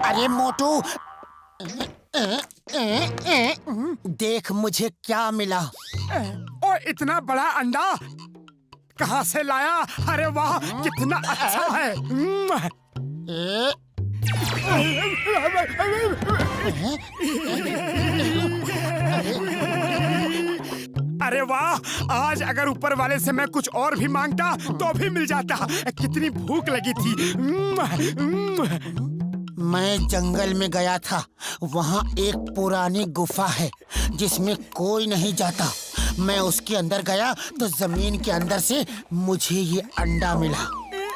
अरे मोटू, देख मुझे क्या मिला। ओ इतना बड़ा अंडा कहाँ से लाया? अरे वाह, कितना अच्छा है। अरे वाह, आज अगर ऊपर वाले से मैं कुछ और भी मांगता तो भी मिल जाता। कितनी भूख लगी थी। मैं जंगल में गया था, वहाँ एक पुरानी गुफा है जिसमें कोई नहीं जाता। मैं उसके अंदर गया तो जमीन के अंदर से मुझे ये अंडा मिला।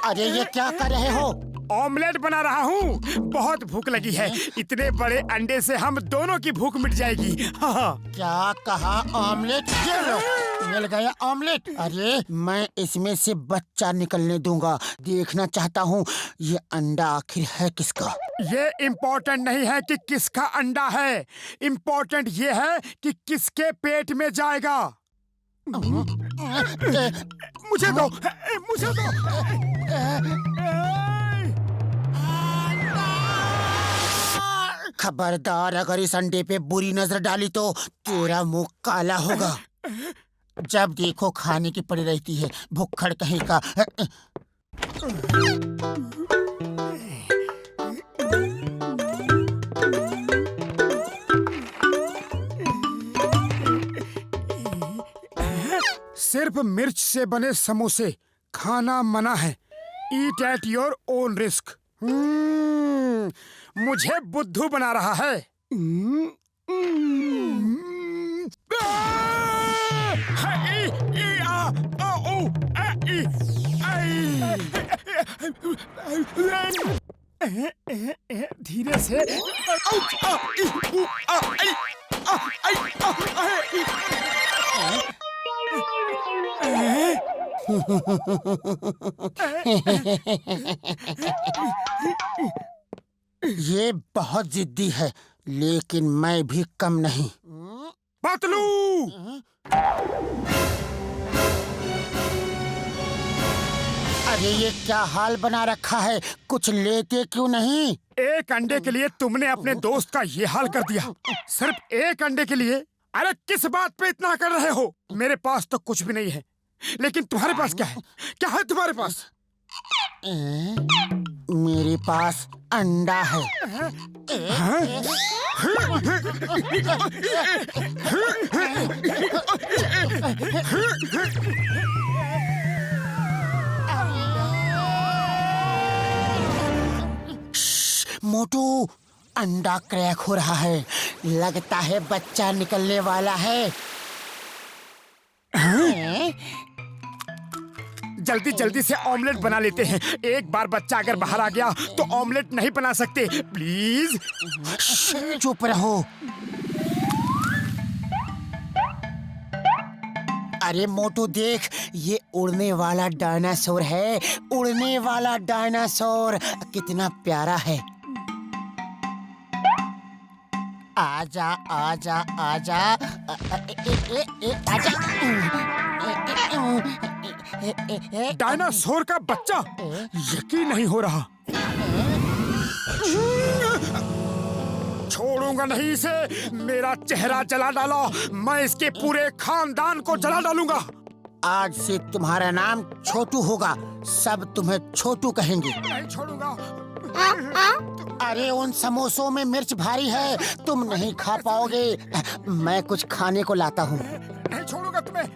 अरे ये क्या कर रहे हो? ऑमलेट बना रहा हूँ। बहुत भूख लगी है। इतने बड़े अंडे से हम दोनों की भूख मिट जाएगी। हाँ। क्या कहा? ऑमलेट? ये लो, मिल गया ऑमलेट। अरे मैं इसमें से बच्चा निकलने दूंगा। देखना चाहता हूँ ये अंडा आखिर है किसका। ये इम्पोर्टेंट नहीं है कि किसका अंडा है, इम्पोर्टेंट ये है कि किसके पेट में जाएगा। मुझे दो, मुझे दो। खबरदार, अगर इस अंडे पे बुरी नजर डाली तो तेरा मुंह काला होगा। जब देखो खाने की पड़ी रहती है, भुक्खड़ कहीं का। सिर्फ मिर्च से बने समोसे खाना मना है। ईट एट योर ओन रिस्क। मुझे बुद्धू बना रहा है। धीरे से। ये बहुत जिद्दी है, लेकिन मैं भी कम नहीं। पतलू, अरे ये क्या हाल बना रखा है? कुछ लेते क्यों नहीं? एक अंडे के लिए तुमने अपने दोस्त का ये हाल कर दिया। सिर्फ एक अंडे के लिए? अरे किस बात पे इतना कर रहे हो? मेरे पास तो कुछ भी नहीं है, लेकिन तुम्हारे पास क्या है? क्या है तुम्हारे पास? मेरे पास अंडा है। मोटू, अंडा क्रैक हो रहा है। लगता है बच्चा निकलने वाला है। जल्दी जल्दी से ऑमलेट बना लेते हैं। एक बार बच्चा अगर बाहर आ गया तो ऑमलेट नहीं बना सकते। प्लीज चुप रहो। अरे मोटू देख, ये उड़ने वाला डायनासोर है। उड़ने वाला डायनासोर कितना प्यारा है। आजा आजा आजा, आजा। डायनासोर का बच्चा, यकीन नहीं हो रहा। छोड़ूंगा नहीं इसे। मेरा चेहरा जला डाला, मैं इसके पूरे खानदान को जला डालूंगा। आज से तुम्हारा नाम छोटू होगा। सब तुम्हें छोटू कहेंगे। नहीं छोड़ूंगा। अरे उन समोसों में मिर्च भारी है, तुम नहीं खा पाओगे। मैं कुछ खाने को लाता हूँ। नहीं छोड़ूंगा तुम्हें।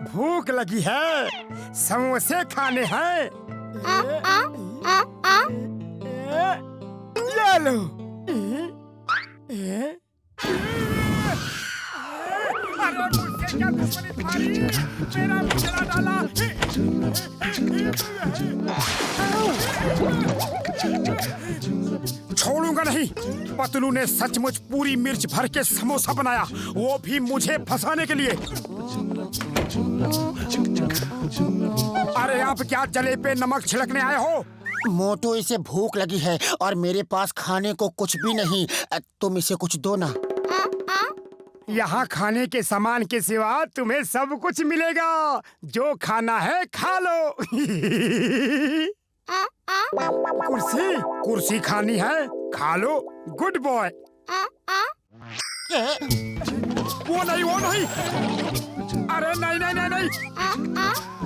भूख लगी है, समोसे खाने हैं। ये लो। अरे मुझसे क्या दुश्मनी तुम्हारी? मेरा मुंह जला डाला। छोड़ूंगा नहीं। पतलू ने सचमुच पूरी मिर्च भर के समोसा बनाया, वो भी मुझे फंसाने के लिए। अरे आप क्या जले पे नमक छिड़कने आए हो? मोटू, इसे भूख लगी है और मेरे पास खाने को कुछ भी नहीं। तुम इसे कुछ दो ना। यहाँ खाने के सामान के सिवा तुम्हें सब कुछ मिलेगा। जो खाना है खा लो। कुर्सी कुर्सी खानी है, खा लो। Good boy. वो नहीं, वो नहीं। अरे नहीं नहीं नहीं नहीं।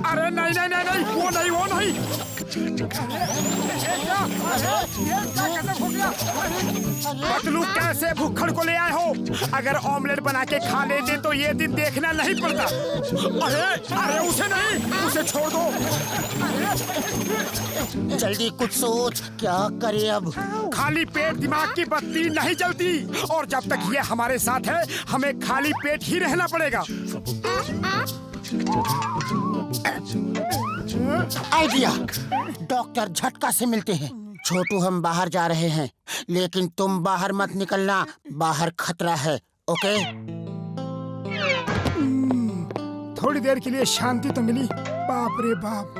अरे नहीं नहीं नहीं नहीं, वो नहीं, वो नहीं। पतलू, कैसे भुक्खड़ को ले आए हो? अगर ऑमलेट बना के खा लेते तो ये दिन देखना नहीं पड़ता। अरे अरे उसे नहीं, उसे छोड़ दो। जल्दी कुछ सोच, क्या करे अब? खाली पेट दिमाग की बत्ती नहीं जलती, और जब तक ये हमारे साथ है हमें खाली पेट ही रहना पड़ेगा। आइडिया। डॉक्टर झटका से मिलते हैं। छोटू, हम बाहर जा रहे हैं, लेकिन तुम बाहर मत निकलना, बाहर खतरा है। ओके? थोड़ी देर के लिए शांति तो मिली। बाप रे बाप।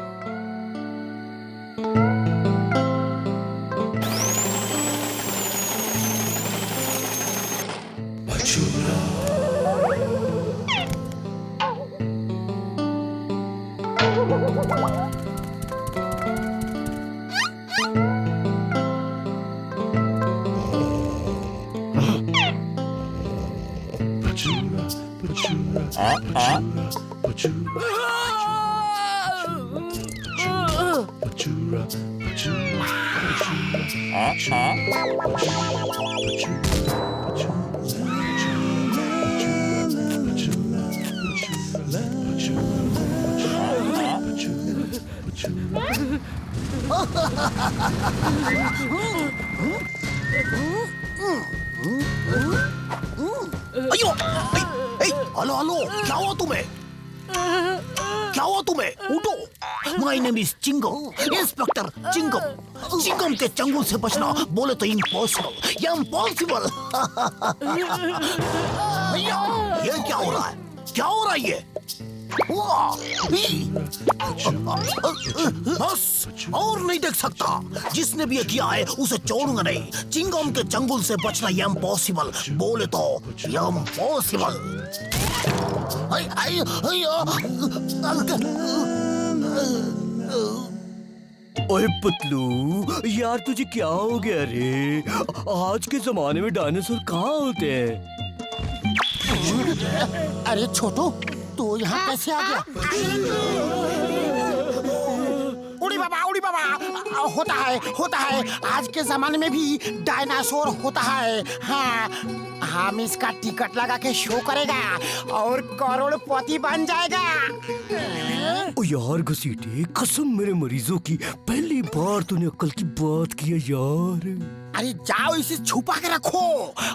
अयो, हेलो हेलो, क्या हुआ तुम्हें? क्या हुआ तुम्हें? उठो। My name is Chingam, inspector Chingam. Chingam के चंगुल से बचना बोले तो इम्पॉसिबल, इम्पॉसिबल। भैया, ये क्या हो रहा है? क्या हो रहा है ये? बस और नहीं देख सकता। जिसने भी ये किया है उसे छोड़ूंगा नहीं। चिंगम के चंगुल से बचना इम्पॉसिबल, बोले तो इम्पॉसिबल। ओए पतलू, यार तुझे क्या हो गया रे? आज के जमाने में डायनासोर कहाँ होते हैं? अरे छोटू, तू यहाँ कैसे आ गया? उड़ी बाबा, उड़ी बाबा। होता है। आज के जमाने में भी डायनासोर होता है। हाँ, हम इसका टिकट लगा के शो करेगा और करोड़पति बन जाएगा। ओ यार घसीटे, कसम मेरे मरीजों की, पहली बार तूने अक्ल की बात की है यार। अरे जाओ, इसे छुपा के रखो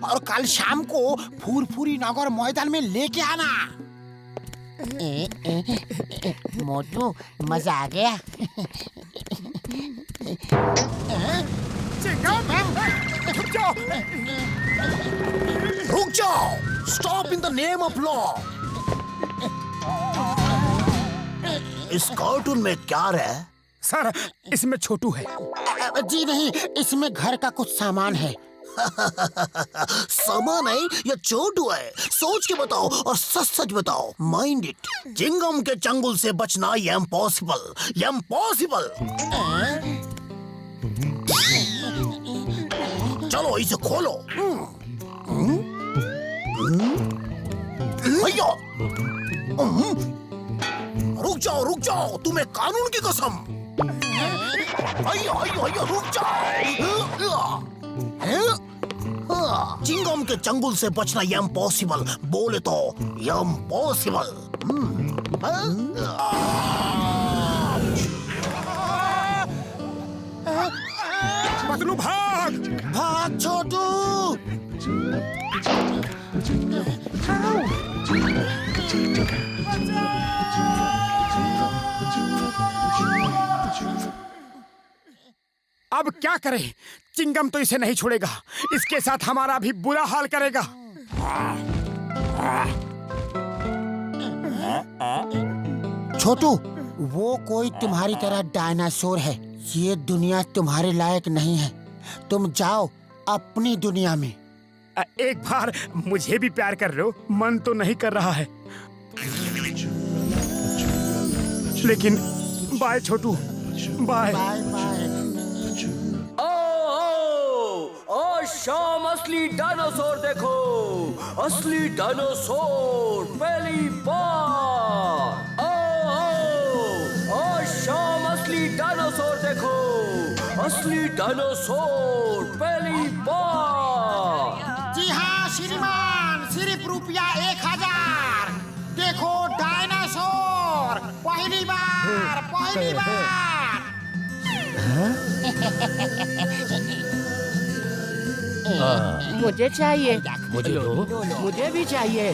और कल शाम को फुरफुरी नगर मैदान में लेके आना। मोटू, मजा आ गया। रुक जाओ, stop in the name of law. इस कार्टून में क्या है? सर, इसमें छोटू है। जी नहीं, इसमें घर का कुछ सामान है। सामान है या छोटू है? सोच के बताओ और सच सच बताओ। Mind it. चिंगम के चंगुल से बचना इम्पॉसिबल, इम्पॉसिबल। चलो इसे खोलो। भैया, रुक जाओ, तुम्हें कानून की कसम। भैया, रुक जाओ। चिंगम के चंगुल से बचना इम्पॉसिबल, बोले तो इम्पॉसिबल। पतलू भाग। भाग छोटू। अब क्या करें? चिंगम तो इसे नहीं छोड़ेगा, इसके साथ हमारा भी बुरा हाल करेगा। छोटू, वो कोई तुम्हारी तरह डायनासोर है। ये दुनिया तुम्हारे लायक नहीं है। तुम जाओ अपनी दुनिया में। एक बार मुझे भी प्यार कर लो, मन तो नहीं कर रहा है। लेकिन bye Chhotu, bye. Bye bye. आज शाम असली डायनासोर देखो, असली डायनासोर पहली बार। आज शाम असली डायनासोर देखो, असली डायनासोर पहली बार। जी हाँ श्रीमान, सिर्फ रुपया 1000। देखो डायनासोर पहली बार, पहली बार। मुझे चाहिए। मुझे दो। मुझे भी चाहिए।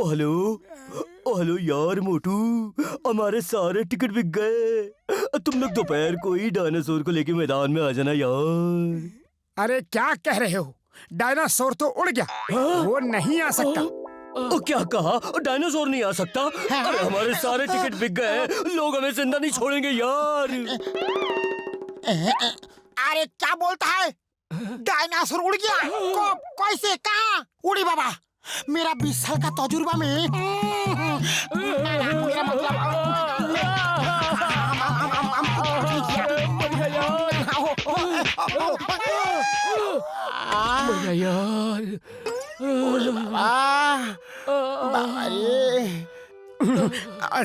हेलो हेलो यार मोटू, हमारे सारे टिकट बिक गए। तुम लोग दोपहर को ही डायनासोर को लेके मैदान में आ जाना यार। अरे क्या कह रहे हो? डायनासोर तो उड़ गया, वो नहीं आ सकता। क्या कहा? डायनासोर नहीं आ सकता? अरे हमारे सारे टिकट बिक गए, लोग हमें जिंदा नहीं छोड़ेंगे यार। अरे क्या बोलता है? डायनासोर उड़ गया? कैसे, कहाँ? उड़ी बाबा, मेरा 20 साल का तजुर्बा में मेरा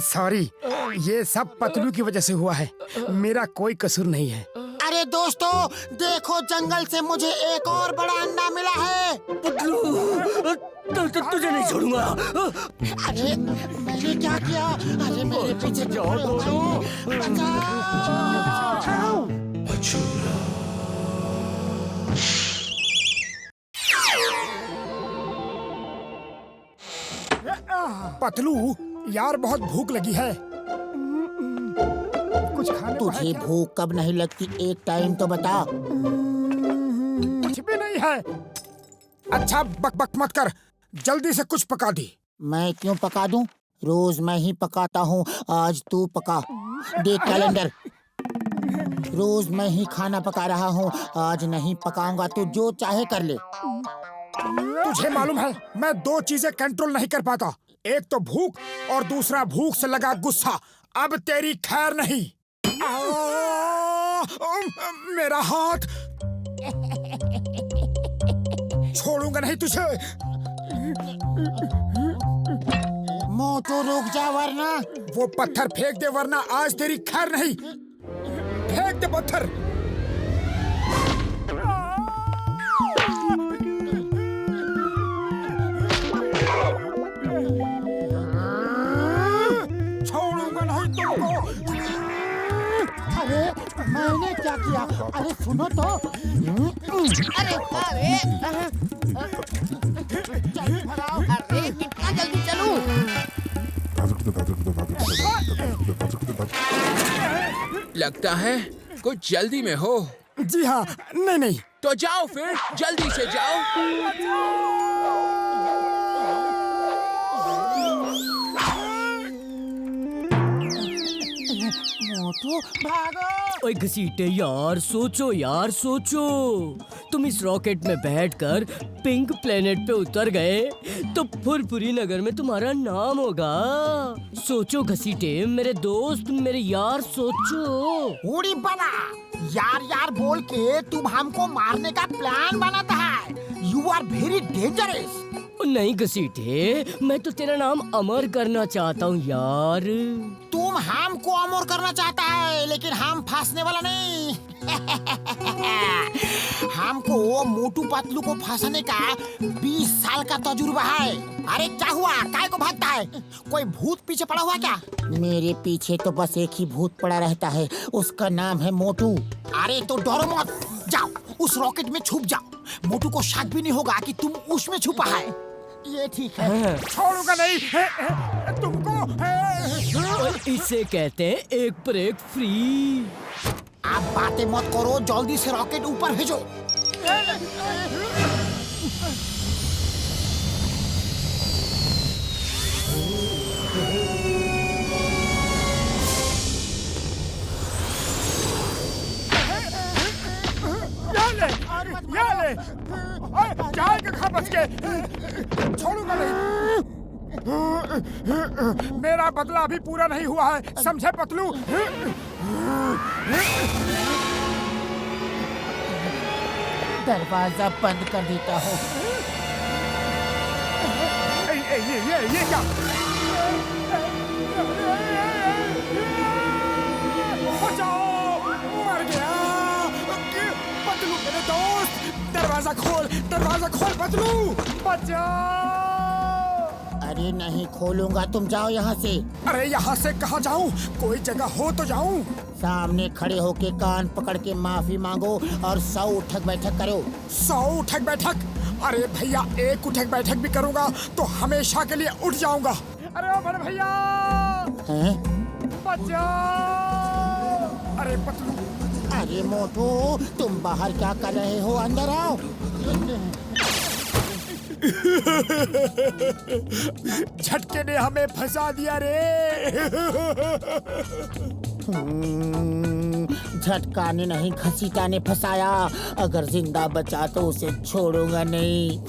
सॉरी, ये सब पतलू की वजह से हुआ है, मेरा कोई कसूर नहीं है। अरे दोस्तों देखो, जंगल से मुझे एक और बड़ा अंडा मिला है। तुझे नहीं छोड़ूंगा। अरे मैंने क्या किया? अरे मेरे पीछे जाओ दोनों। बचाओ। पतलू यार, बहुत भूख लगी है, कुछ खाने को है तुझे क्या? भूख कब नहीं लगती? एक टाइम तो बता। कुछ भी नहीं है। अच्छा बक बक मत कर, जल्दी से कुछ पका दी। मैं क्यों पका दूं? रोज मैं ही पकाता हूँ, आज तू पका। देख कैलेंडर, रोज मैं ही खाना पका रहा हूँ, आज नहीं पकाऊंगा तो जो चाहे कर ले। तुझे मालूम है मैं 2 चीजें कंट्रोल नहीं कर पाता, एक तो भूख और दूसरा भूख से लगा गुस्सा। अब तेरी खैर नहीं। मेरा हाथ, छोड़ूंगा नहीं तुझे। मोटू रुक जा वरना। वो पत्थर फेंक दे वरना आज तेरी खैर नहीं। फेंक दे पत्थर। छोड़ूंगा नहीं तुमको। अरे मैंने क्या किया? अरे सुनो तो। अरे जल्दी भगाओ। अरे कितना जल्दी चलूं? लगता है कुछ जल्दी में हो। जी हाँ, नहीं नहीं। तो जाओ फिर, जल्दी से जाओ। मोटू भागो। ओए घसीटे यार, सोचो यार सोचो। तुम इस रॉकेट में बैठकर पिंक प्लेनेट पे उतर गए तो फुरफुरी नगर में तुम्हारा नाम होगा। सोचो घसीटे, मेरे दोस्त, मेरे यार, सोचो। उड़ी बना, यार यार बोल के तुम हमको मारने का प्लान बनाता है। You are very dangerous. नहीं घसीटे, मैं तो तेरा नाम अमर करना चाहता हूँ यार। तुम हमको अमर करना चाहता है, लेकिन हम फंसने वाला नहीं। हमको वो मोटू पतलू को फंसाने का 20 साल का तजुर्बा है। अरे क्या हुआ, काय को भागता है? कोई भूत पीछे पड़ा हुआ क्या? मेरे पीछे तो बस एक ही भूत पड़ा रहता है, उसका नाम है मोटू। अरे तो डरो मत, जाओ उस रॉकेट में छुप जाओ। मोटू को शक भी नहीं होगा कि तुम उसमें छुपा है। ये ठीक है। छोड़ूंगा नहीं तुमको। और इसे कहते हैं एक पर एक फ्री। आप बातें मत करो, जल्दी से रॉकेट ऊपर भेजो। छोड़ूंगा नहीं। मेरा बदला अभी पूरा नहीं हुआ है, समझे पतलू? दरवाजा बंद कर देता हूँ। ये क्या? बचाओ, मर गया। पतलू मेरे दोस्त, दरवाजा खोल पतलू, बचाओ। अरे नहीं खोलूंगा, तुम जाओ यहाँ से। अरे यहाँ से कहाँ जाऊँ? कोई जगह हो तो जाऊँ। सामने खड़े होके कान पकड़ के माफी मांगो और 100 उठक बैठक करो। 100 उठक बैठक? अरे भैया, एक उठक बैठक भी करूँगा तो हमेशा के लिए उठ जाऊँगा। अरे ओ बड़े भैया, हैं? बचाओ। अरे पतलू। अरे मोटू, तुम बाहर क्या कर रहे हो? अंदर आओ। झटके ने हमें फंसा दिया रे। झटका ने नहीं, घसीटा ने फंसाया। अगर जिंदा बचा तो उसे छोड़ूंगा नहीं।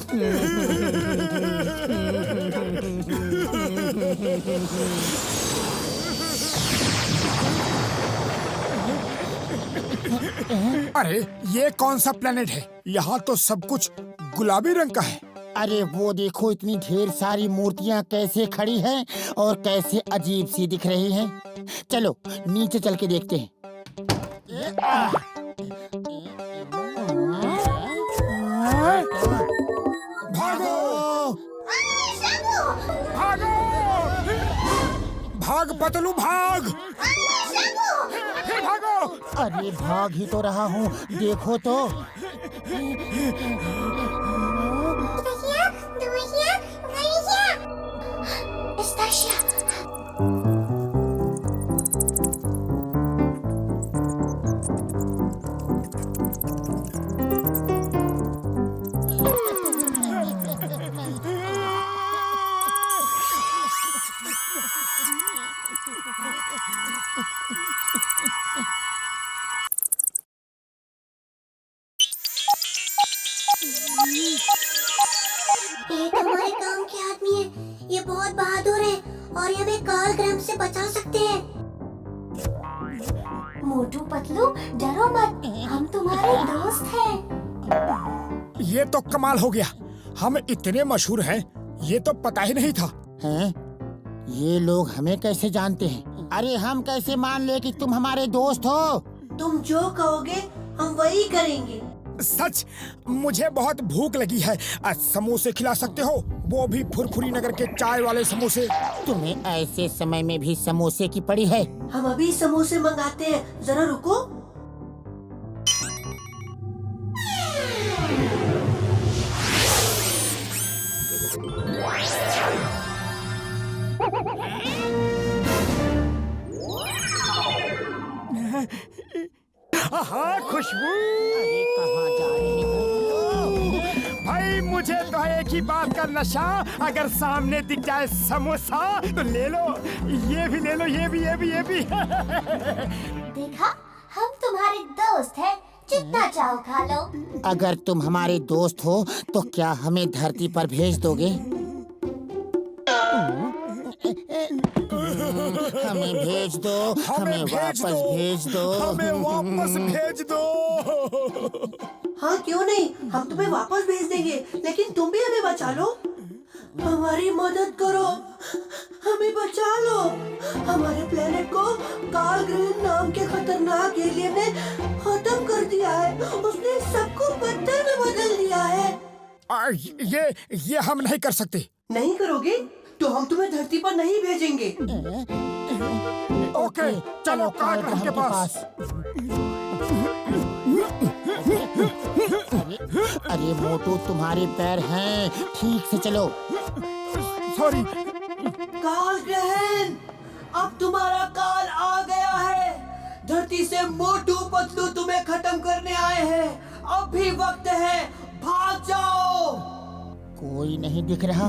अरे ये कौन सा प्लेनेट है? यहाँ तो सब कुछ गुलाबी रंग का है। अरे वो देखो, इतनी ढेर सारी मूर्तियाँ कैसे खड़ी हैं और कैसे अजीब सी दिख रही हैं। चलो नीचे चल के देखते हैं। भागो, भागो, भाग पतलू, भाग। फिर भागो। अरे भाग ही तो रहा हूँ, देखो तो। ये हमारे काम के आदमी है। ये बहुत बहादुर है और ये हमें काल ग्रह से बचा सकते हैं। मोटू पतलू, डरो मत, हम तुम्हारे दोस्त हैं। ये तो कमाल हो गया, हम इतने मशहूर हैं, ये तो पता ही नहीं था। हैं? ये लोग हमें कैसे जानते हैं? अरे हम कैसे मान ले कि तुम हमारे दोस्त हो? तुम जो कहोगे हम वही करेंगे। सच, मुझे बहुत भूख लगी है। समोसे खिला सकते हो? वो भी फुरफुरी नगर के चाय वाले समोसे। तुम्हें ऐसे समय में भी समोसे की पड़ी है? हम अभी समोसे मंगाते हैं, जरा रुको। हाँ, खुशबू। अरे कहाँ जा रहे हो? भाई मुझे तो एक ही बात का नशा, अगर सामने दिख जाए समोसा तो ले लो, ये भी ले लो, ये भी। देखा, हम तुम्हारे दोस्त हैं, जितना चाहो खा लो। अगर तुम हमारे दोस्त हो तो क्या हमें धरती पर भेज दोगे? हमें भेज दो, हमें वापस भेज दो। हमें वापस भेज दो। हाँ क्यों नहीं, हम तुम्हें वापस भेज देंगे, लेकिन तुम भी हमें बचा लो। हमारी मदद करो, हमें बचा लो। हमारे प्लेनेट को काल ग्रह नाम के खतरनाक एलियन ने खत्म कर दिया है। उसने सबको पत्थर में बदल दिया है। ये हम नहीं कर सकते। नहीं करोगे तो हम तुम्हें धरती पर नहीं भेजेंगे। ओके, चलो काल ग्रह के पास। अरे मोटू, तुम्हारे पैर हैं, ठीक से चलो। सॉरी। काल ग्रहण, अब तुम्हारा काल आ गया है। धरती से मोटू पतलू तुम्हें खत्म करने आए हैं। अब भी वक्त है, भाग जाओ। कोई नहीं दिख रहा।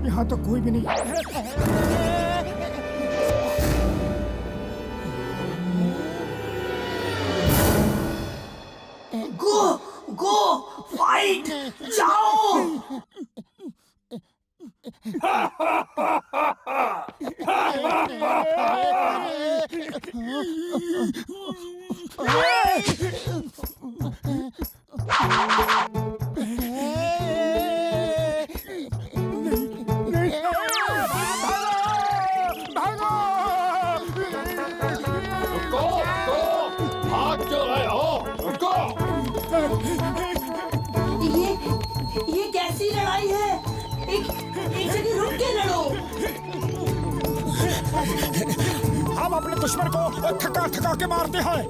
यहाँ तो कोई भी नहीं। गो फाइट, जाओ। भाग क्यों रहे हो? रुको! ये कैसी लड़ाई है? एक जगह रुक के लड़ो। हम अपने दुश्मन को थका थका के मारते हैं।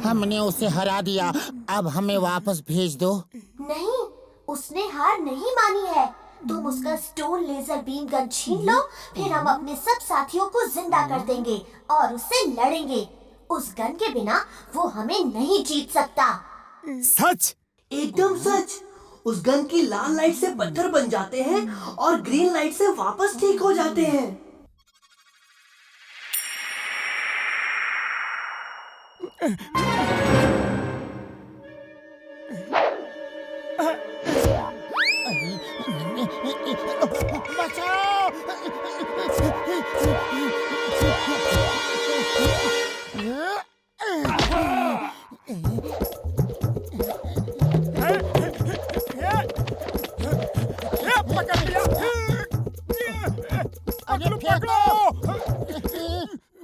हमने उसे हरा दिया, अब हमें वापस भेज दो। नहीं, उसने हार नहीं मानी है। तुम उसका स्टोन लेजर बीम गन छीन लो, फिर हम अपने सब साथियों को जिंदा कर देंगे और उससे लड़ेंगे। उस गन के बिना वो हमें नहीं जीत सकता। सच? एकदम सच। उस गन की लाल लाइट से पत्थर बन जाते हैं और ग्रीन लाइट से वापस ठीक हो जाते हैं।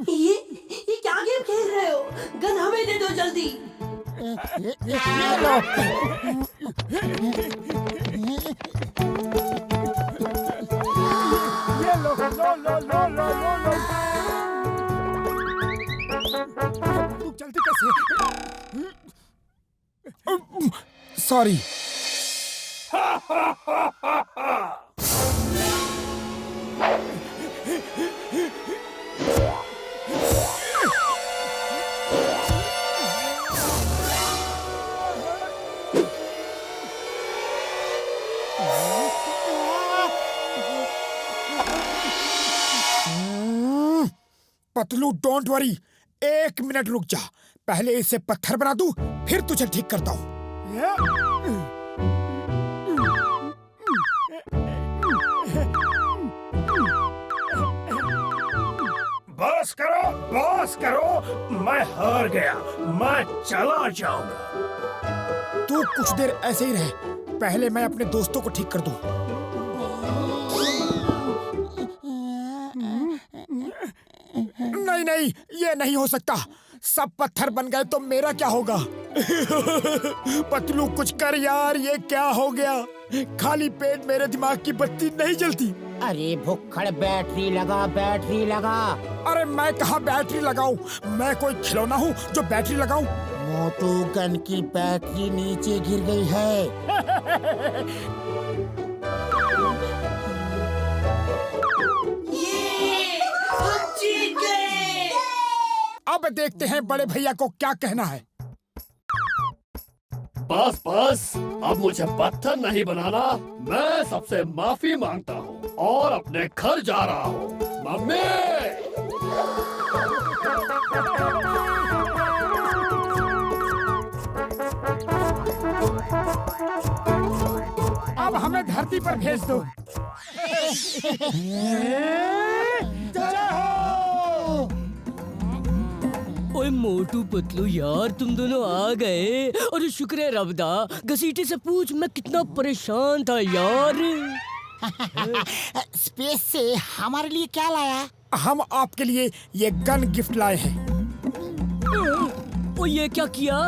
ये क्या गेम खेल रहे हो? गन हमें दे दो जल्दी। ये लो। तू चलती कैसे? Sorry. Patlu, don't worry, 1 minute रुक जा। पहले इसे पत्थर बना दूं, फिर तुझे ठीक करता हूँ। बस करो, मैं हार गया, मैं चला जाऊंगा। तू कुछ देर ऐसे ही रहे, पहले मैं अपने दोस्तों को ठीक कर दूं। नहीं, ये नहीं हो सकता। सब पत्थर बन गए तो मेरा क्या होगा? पतलू, कुछ कर यार, ये क्या हो गया? खाली पेट मेरे दिमाग की बत्ती नहीं जलती। अरे भुक्खड़, बैटरी लगा। अरे मैं कहाँ बैटरी लगाऊं? मैं कोई खिलौना हूँ जो बैटरी लगाऊं? मोटू, गन की बैटरी नीचे गिर गई है। हम जीत गए। अब देखते हैं बड़े भैया को क्या कहना है। बस, अब मुझे पत्थर नहीं बनाना। मैं सबसे माफी मांगता हूँ और अपने घर जा रहा हूँ। मम्मी! अब हमें धरती पर भेज दो। ओए मोटू, पतलू यार, तुम दोनों आ गए। और शुक्र है रब्बदा, घसीटे से पूछ, मैं कितना परेशान था यार। स्पेस से हमारे लिए क्या लाया? हम आपके लिए ये गन गिफ्ट लाए हैं। ओ, ये क्या किया?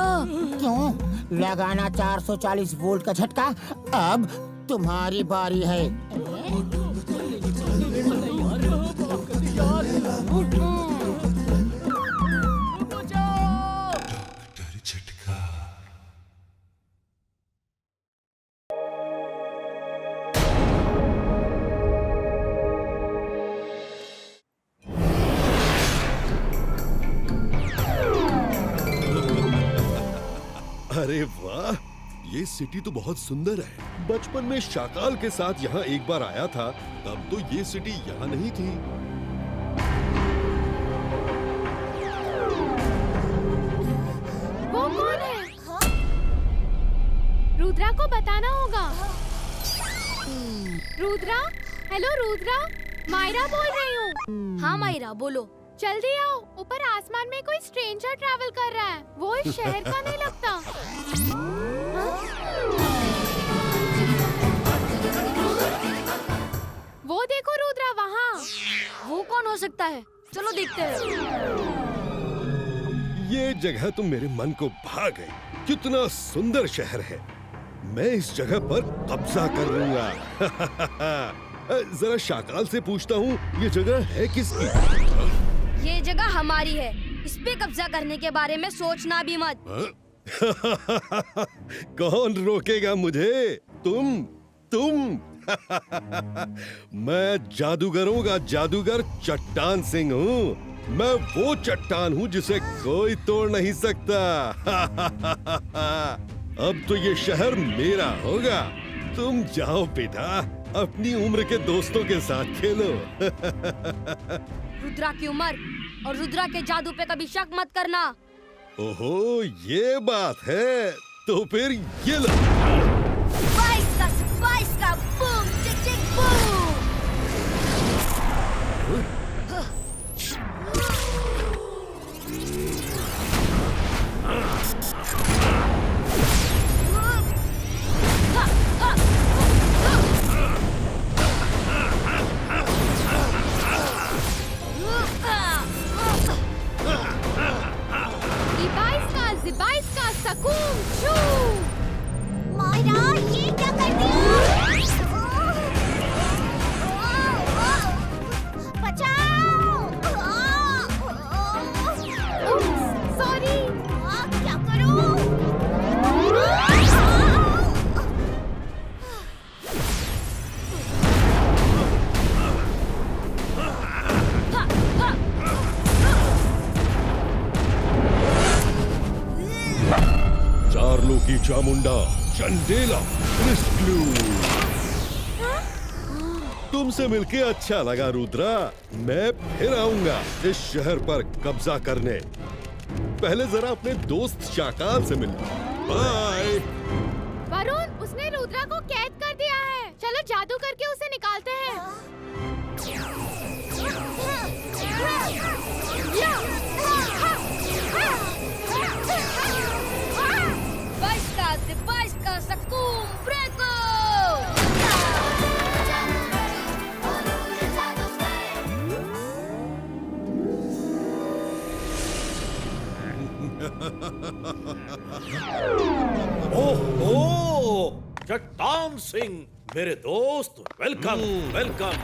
क्यों? लगाना 440 वोल्ट का झटका। अब तुम्हारी बारी है। अरे वाह, ये सिटी तो बहुत सुंदर है। बचपन में शाकाल के साथ यहाँ एक बार आया था, तब तो ये सिटी यहाँ नहीं थी। वो कौन है? रुद्रा को बताना होगा। रुद्रा, हेलो रुद्रा, मायरा बोल रही हूँ। हाँ मायरा, बोलो। जल्दी आओ, ऊपर आसमान में कोई स्ट्रेंजर ट्रैवल कर रहा है। वो इस शहर का नहीं लगता। वो देखो रुद्रा, वहाँ। वो कौन हो सकता है? चलो देखते हैं। ये जगह तो मेरे मन को भा गई। कितना सुंदर शहर है। मैं इस जगह पर कब्जा कर लूंगा। जरा शाकाल से पूछता हूँ, ये जगह है किसकी? ये जगह हमारी है। इस पे कब्जा करने के बारे में सोचना भी मत। कौन रोकेगा मुझे? तुम। मैं जादूगरों का जादूगर चट्टान सिंह हूँ। मैं वो चट्टान हूँ जिसे कोई तोड़ नहीं सकता। अब तो ये शहर मेरा होगा। तुम जाओ बेटा, अपनी उम्र के दोस्तों के साथ खेलो। रुद्रा की उम्र और रुद्रा के जादू पे कभी शक मत करना। ओहो, ये बात है। तो फिर ये लो। 22 का बूम चिक चिक बूम। सकूम शू। मायरा, ये क्या कर दिया? बचाओ! सॉरी। क्या करूं? चारलों की चामुंडा चंडेला क्रिस्टलू। तुमसे मिलके अच्छा लगा रुद्रा। मैं फिर आऊंगा इस शहर पर कब्जा करने। पहले जरा अपने दोस्त शाकाल से मिल। बाय। वरुण, उसने रुद्रा को कैद कर दिया है। चलो जादू करके उसे निकालते हैं। बाईस का सकूम ब्रेको। ओह, चट्टान सिंह मेरे दोस्त, वेलकम वेलकम।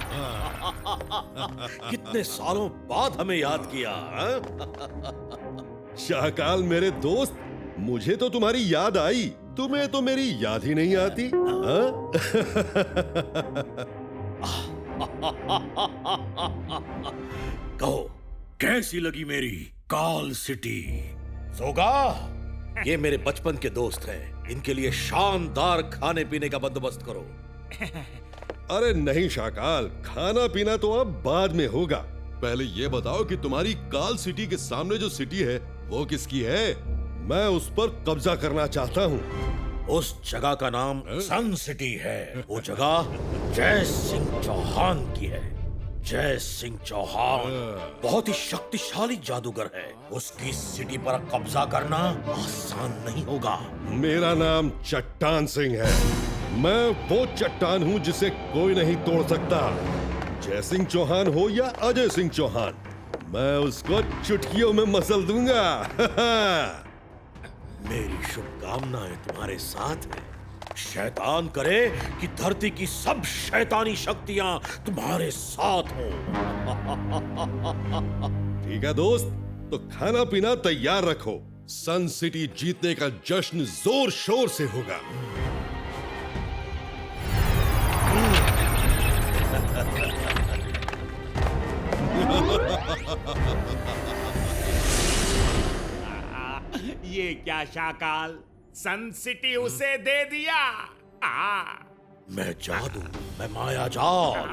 कितने सालों बाद हमें याद किया। शाकाल मेरे दोस्त, मुझे तो तुम्हारी याद आई, तुम्हें तो मेरी याद ही नहीं आती। कहो, कैसी लगी मेरी काल सिटी? सोगा, ये मेरे बचपन के दोस्त हैं। इनके लिए शानदार खाने पीने का बंदोबस्त करो। अरे नहीं शाकाल, खाना पीना तो अब बाद में होगा। पहले ये बताओ कि तुम्हारी काल सिटी के सामने जो सिटी है वो किसकी है? मैं उस पर कब्जा करना चाहता हूँ। उस जगह का नाम सन सिटी है। वो जगह जय सिंह चौहान की है। जय सिंह चौहान बहुत ही शक्तिशाली जादूगर है। उसकी सिटी पर कब्जा करना आसान नहीं होगा। मेरा नाम चट्टान सिंह है। मैं वो चट्टान हूँ जिसे कोई नहीं तोड़ सकता। जय सिंह चौहान हो या अजय सिंह चौहान, मैं उसको चुटकियों में मसल दूंगा। मेरी शुभकामनाएं तुम्हारे साथ है। शैतान करे कि धरती की सब शैतानी शक्तियां तुम्हारे साथ हों। ठीक है दोस्त, तो खाना पीना तैयार रखो। सन सिटी जीतने का जश्न जोर शोर से होगा। ये क्या शाकाल, सन सिटी उसे दे दिया। मैं जादू, मैं माया जाल,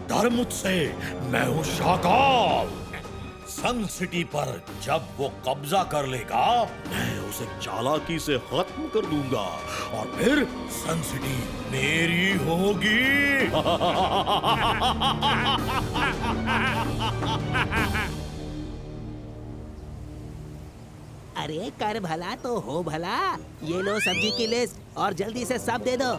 डर मुझसे, मैं हूँ शाकाल। सन सिटी पर जब वो कब्जा कर लेगा, मैं उसे चालाकी से खत्म कर दूंगा और फिर सन सिटी मेरी होगी। अरे कर भला तो हो भला। ये लो सब्जी की लिस्ट और जल्दी से सब दे दो।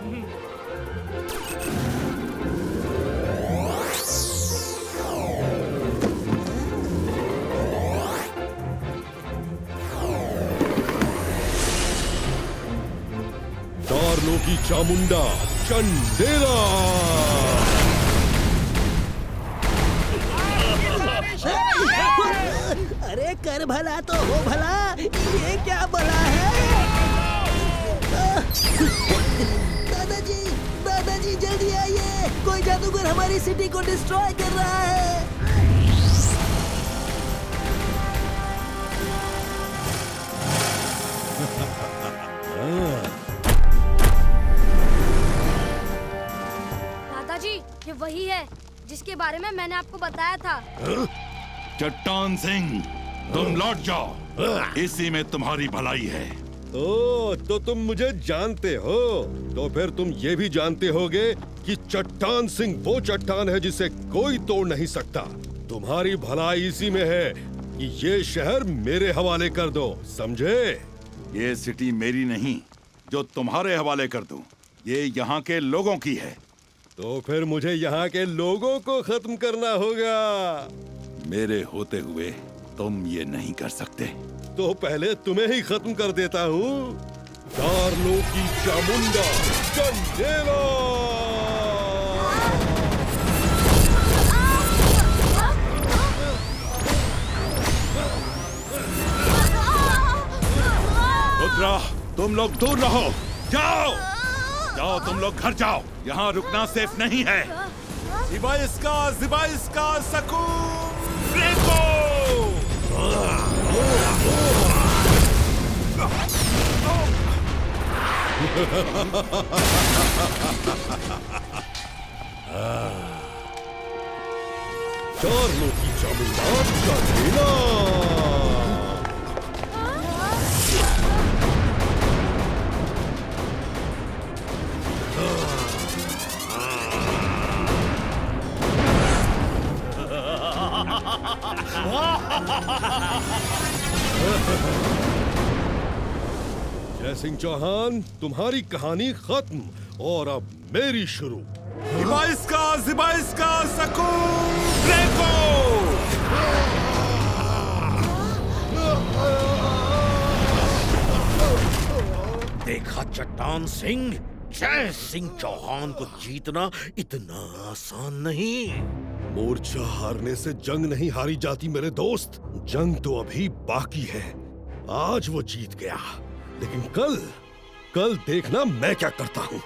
दार्नो की चामुंडा चंडेला। अरे कर भला तो हो भला। ये क्या भला है? दादाजी, दादाजी जल्दी आइए। कोई जादूगर हमारी सिटी को डिस्ट्रॉय कर रहा है। दादाजी, ये वही है जिसके बारे में मैंने आपको बताया था। चट्टान सिंह, तुम लौट जाओ। इसी में तुम्हारी भलाई है। ओ, तो तुम मुझे जानते हो, तो फिर तुम ये भी जानते होगे कि चट्टान सिंह वो चट्टान है जिसे कोई तोड़ नहीं सकता। तुम्हारी भलाई इसी में है कि ये शहर मेरे हवाले कर दो, समझे? ये सिटी मेरी नहीं जो तुम्हारे हवाले कर दूं। ये यहाँ के लोगों की है। तो फिर मुझे यहाँ के लोगों को खत्म करना होगा। मेरे होते हुए तुम ये नहीं कर सकते। तो पहले तुम्हें ही खत्म कर देता हूँ। दार्नो की चामुंडा चंडेला। रुद्रा, तुम लोग दूर रहो। जाओ जाओ, तुम लोग घर जाओ। यहाँ रुकना सेफ नहीं है। जिबाइस्का सकूम ब्रेको। दार्नो की चामुंडा चंडेला। जय सिंह चौहान, तुम्हारी कहानी खत्म और अब मेरी शुरू। जिबाइस्का सकूम ब्रेको। देखा चट्टान सिंह, जय सिंह चौहान को जीतना इतना आसान नहीं। मोर्चा हारने से जंग नहीं हारी जाती मेरे दोस्त। जंग तो अभी बाकी है। आज वो जीत गया, लेकिन कल देखना मैं क्या करता हूँ।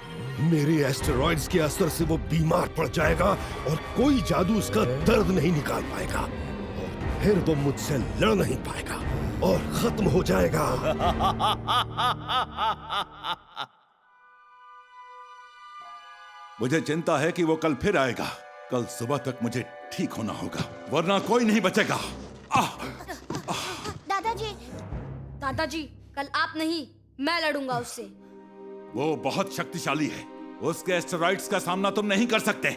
मेरे एस्टेरॉइड्स के असर से वो बीमार पड़ जाएगा और कोई जादू उसका दर्द नहीं निकाल पाएगा और फिर वो मुझसे लड़ नहीं पाएगा और खत्म हो जाएगा। मुझे चिंता है कि वो कल फिर आएगा। कल सुबह तक मुझे ठीक होना होगा, वरना कोई नहीं बचेगा। दादाजी, कल आप नहीं, मैं लड़ूंगा उससे। वो बहुत शक्तिशाली है। उसके एस्टेरॉइड्स का सामना तुम नहीं कर सकते।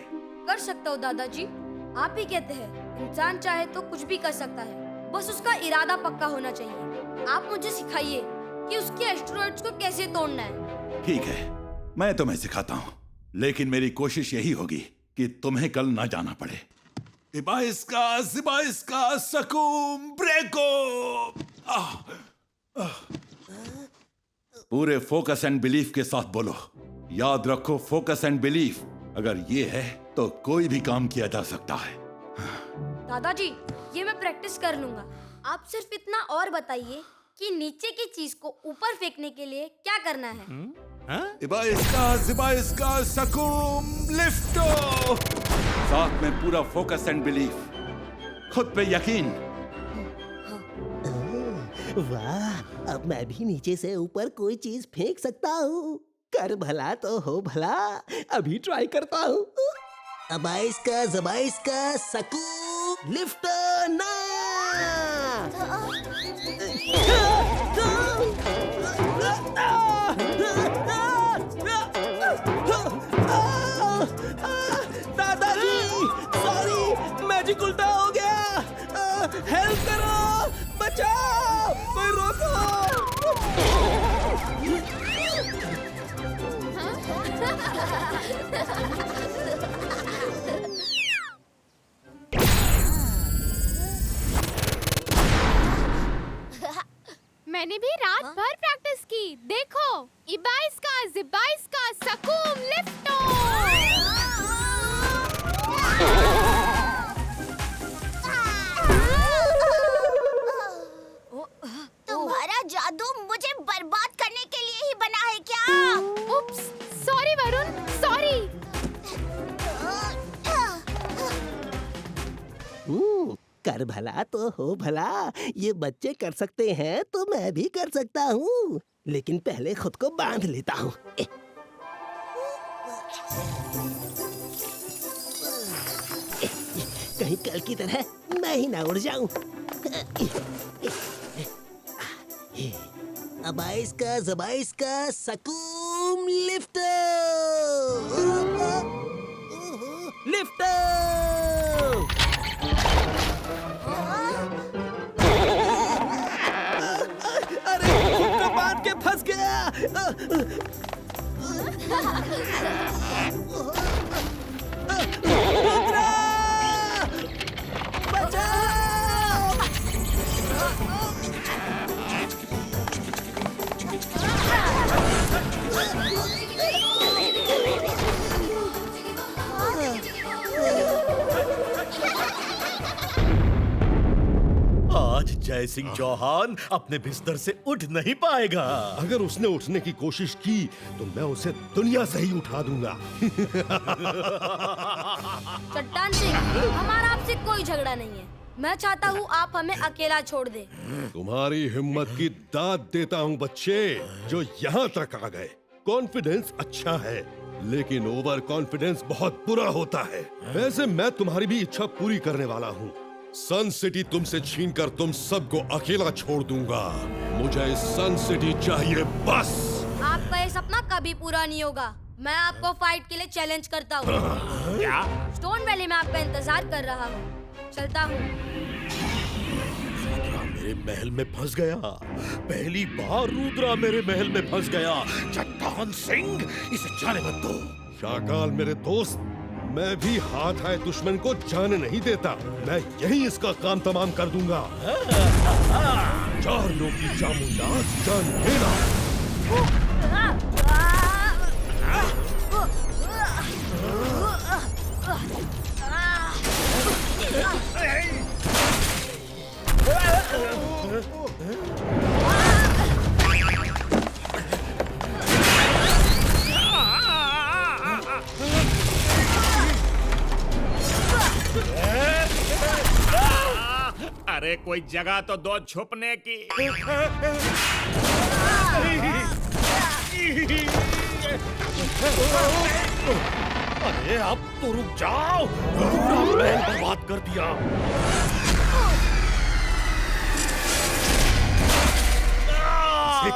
कर सकता हूँ दादाजी। आप ही कहते हैं इंसान चाहे तो कुछ भी कर सकता है, बस उसका इरादा पक्का होना चाहिए। आप मुझे सिखाइए कि उसके एस्टेरॉइड्स को कैसे तोड़ना है। ठीक है, मैं तुम्हें सिखाता हूँ, लेकिन मेरी कोशिश यही होगी कि तुम्हें कल ना जाना पड़े। जिबाइस्का सकूम ब्रेको। पूरे फोकस एंड बिलीफ के साथ बोलो। याद रखो, फोकस एंड बिलीफ अगर ये है तो कोई भी काम किया जा सकता है। दादाजी, ये मैं प्रैक्टिस कर लूंगा। आप सिर्फ इतना और बताइए कि नीचे की चीज को ऊपर फेंकने के लिए क्या करना है। जिबाइस्का सकूम लिफ्टो। साथ में पूरा फोकस एंड बिलीफ, खुद पे यकीन। वाह, अब मैं भी नीचे से ऊपर कोई चीज फेंक सकता हूँ। कर भला तो हो भला, अभी ट्राई करता हूँ। अब आइस्का जबाइस्का सकू लिफ्ट ना। दादाजी, सॉरी, मैजिक उल्टा हो गया। हेल्प करो, बचाओ, कोई रोको। मैंने भी रात भर प्रैक्टिस की। देखो, इबाइस का जिबाइस का सकूम लिफ्टो। तुम्हारा जादू मुझे बर्बाद करने के लिए ही बना है क्या? उप्स, सॉरी वरुण, सॉरी। कर भला तो हो भला, ये बच्चे कर सकते हैं तो मैं भी कर सकता हूँ। लेकिन पहले खुद को बांध लेता हूँ। कहीं कल की तरह मैं ही ना उड़ जाऊं। अब आइस्का जबाइस्का सकूम लिफ्ट। लिफ्ट। अरे खुद को बांध के फंस गया। आज जय सिंह चौहान अपने बिस्तर से उठ नहीं पाएगा। अगर उसने उठने की कोशिश की तो मैं उसे दुनिया से ही उठा दूंगा। चट्टान सिंह, हमारा आपसे कोई झगड़ा नहीं है। मैं चाहता हूँ आप हमें अकेला छोड़ दे। तुम्हारी हिम्मत की दाद देता हूँ बच्चे, जो यहाँ तक आ गए। कॉन्फिडेंस अच्छा है, लेकिन ओवर कॉन्फिडेंस बहुत बुरा होता है। वैसे मैं तुम्हारी भी इच्छा पूरी करने वाला हूँ। सन सिटी तुमसे छीनकर तुम सबको अकेला छोड़ दूंगा। मुझे सन सिटी चाहिए बस। आपका ये सपना कभी पूरा नहीं होगा। मैं आपको फाइट के लिए चैलेंज करता हूँ। क्या? स्टोन वैली में आपका इंतजार कर रहा हूँ। चलता हूँ। रुद्रा मेरे महल में फंस गया। पहली बार रुद्रा मेरे महल में फंस गया। चट्टान सिंह, इसे जाने मत दो। शाकाल मेरे दोस्त, मैं भी हाथ आए दुश्मन को जाने नहीं देता। मैं यही इसका काम तमाम कर दूंगा। चार लोग की चामुंडा जान लेना। अरे कोई जगह तो दो छुपने की। अरे अब तो रुक जाओ। महल बर्बाद कर दिया।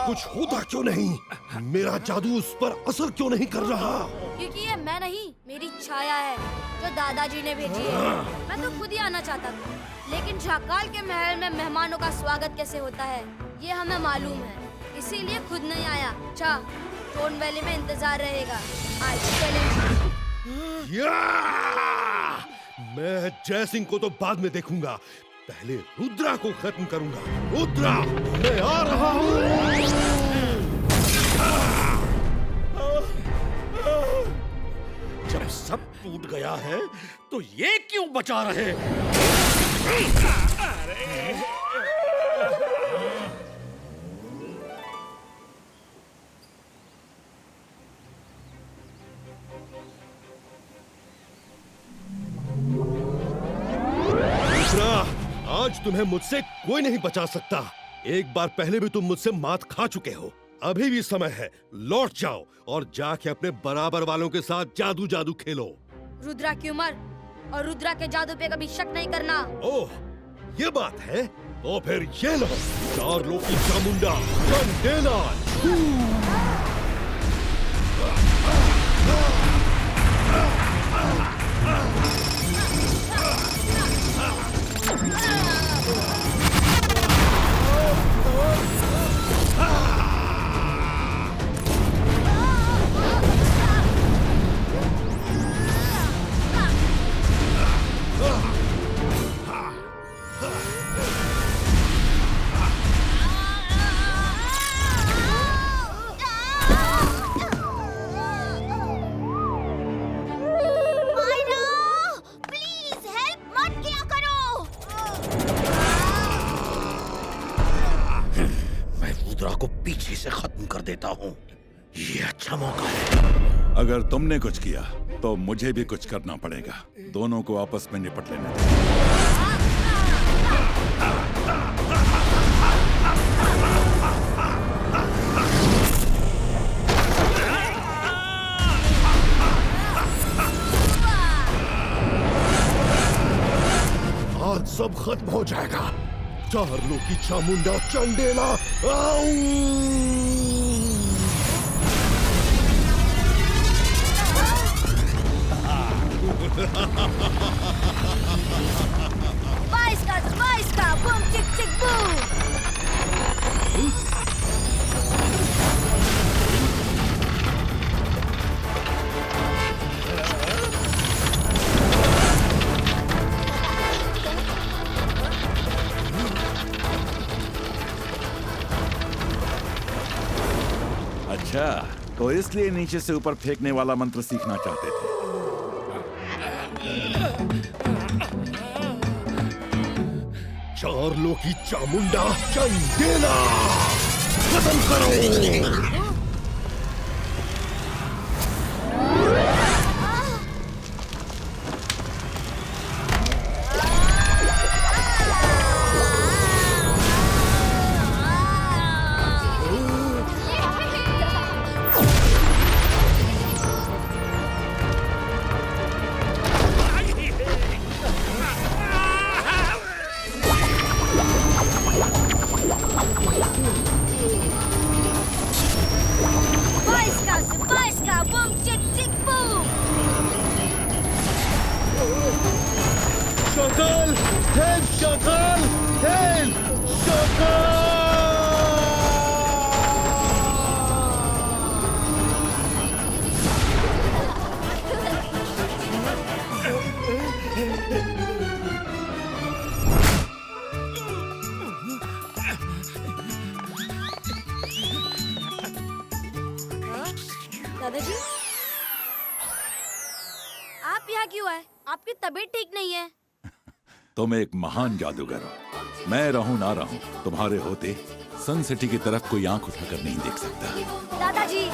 कुछ होता क्यों नहीं? मेरा जादू उस पर असर क्यों नहीं कर रहा? क्योंकि ये मैं नहीं, मेरी छाया है जो दादाजी ने भेजी है। मैं तो खुद ही आना चाहता था, लेकिन शाकाल के महल में मेहमानों का स्वागत कैसे होता है ये हमें मालूम है, इसीलिए खुद नहीं आया। अच्छा, स्टोन वैली में इंतजार रहेगा। आज मैं जय सिंह को तो बाद में देखूंगा, पहले रुद्रा को खत्म करूंगा। रुद्रा, मैं आ रहा हूँ। जब सब टूट गया है तो ये क्यों बचा रहे? रुद्रा, आज तुम्हें मुझसे कोई नहीं बचा सकता। एक बार पहले भी तुम मुझसे मात खा चुके हो। अभी भी समय है, लौट जाओ और जाके अपने बराबर वालों के साथ जादू जादू खेलो। रुद्रा की उम्र और रुद्रा के जादू पे कभी शक नहीं करना। ओह, ये बात है। तो फिर ये लो, चारलोकी चामुंडा चंडेला। पीछे से खत्म कर देता हूँ। ये अच्छा मौका है। अगर तुमने कुछ किया तो मुझे भी कुछ करना पड़ेगा। दोनों को आपस में निपट लेने दो। आज सब खत्म हो जाएगा। चारलोकी Chamunda Chandela. Baiska, boom, tick, tick, boom. अच्छा, तो इसलिए नीचे से ऊपर फेंकने वाला मंत्र सीखना चाहते थे। चारलोकी चामुंडा चंडेला खत्म करो। दादाजी, आप यहाँ क्यों आए? आपकी तबीयत ठीक नहीं है। तुम एक महान जादूगर हो। मैं रहूं ना रहूं, तुम्हारे होते सन सिटी की तरफ कोई आंख उठाकर नहीं देख सकता। दादाजी,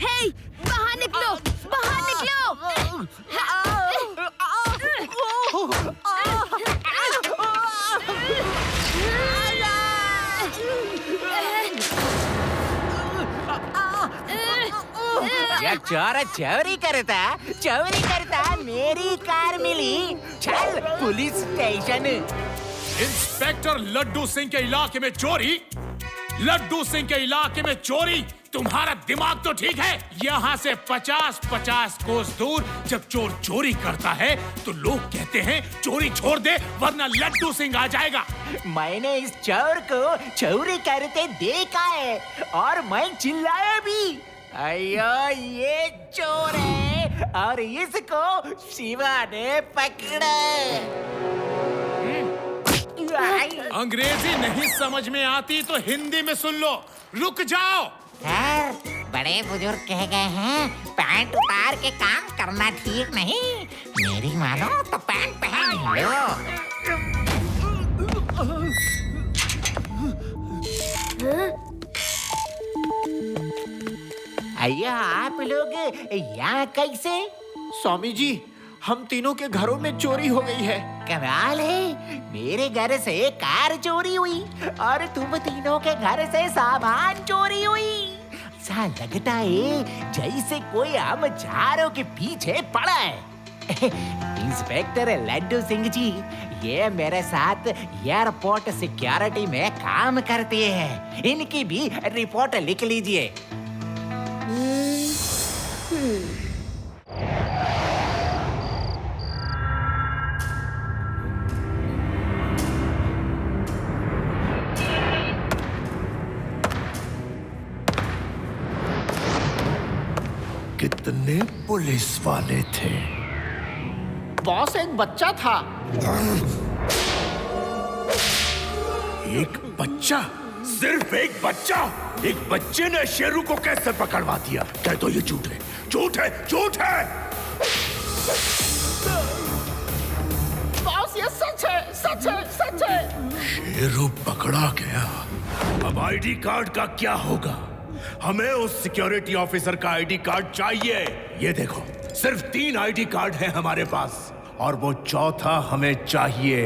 हे, बाहर निकलो, बाहर निकलो। या चोर चोरी करता मेरी कार मिली। चल police station. Inspector Laddu Singh के इलाके में चोरी? लड्डू सिंह के इलाके में चोरी? तुम्हारा दिमाग तो ठीक है। यहाँ से 50-50 कोस दूर जब चोर चोरी करता है तो लोग कहते हैं चोरी छोड़ दे वरना लड्डू सिंह आ जाएगा। मैंने इस चोर को चोरी करते देखा है और मैं चिल्लाया भी। अयो ये चोर है और इसको शिवा ने पकड़ा। अंग्रेजी नहीं समझ में आती तो हिंदी में सुन लो। रुक जाओ। सर, बड़े बुजुर्ग कह गए हैं पैंट उतार के काम करना ठीक नहीं। मेरी मानो तो पैंट पहन लो। अయ్యా आप लोग यहाँ कैसे? स्वामी जी, हम तीनों के घरों में चोरी हो गई है। कमाल है, मेरे घर से कार चोरी हुई और तुम तीनों के घर से सामान चोरी हुई। ऐसा लगता है जैसे कोई हम चारों के पीछे पड़ा है। इंस्पेक्टर लड्डू सिंह जी, ये मेरे साथ एयरपोर्ट सिक्योरिटी में काम करते हैं। इनकी भी रिपोर्ट लिख लीजिए। कितने पुलिस वाले थे? बॉस, एक बच्चा था। एक बच्चा? सिर्फ एक बच्चा? एक बच्चे ने शेरू को कैसे पकड़वा दिया? कह दो ये झूठ है, झूठ है, झूठ है। बॉस, ये सच है, सच है, सच है। शेरू पकड़ा गया। अब आईडी कार्ड का क्या होगा? हमें उस सिक्योरिटी ऑफिसर का आईडी कार्ड चाहिए। ये देखो, सिर्फ 3 आईडी कार्ड है हमारे पास और वो चौथा हमें चाहिए।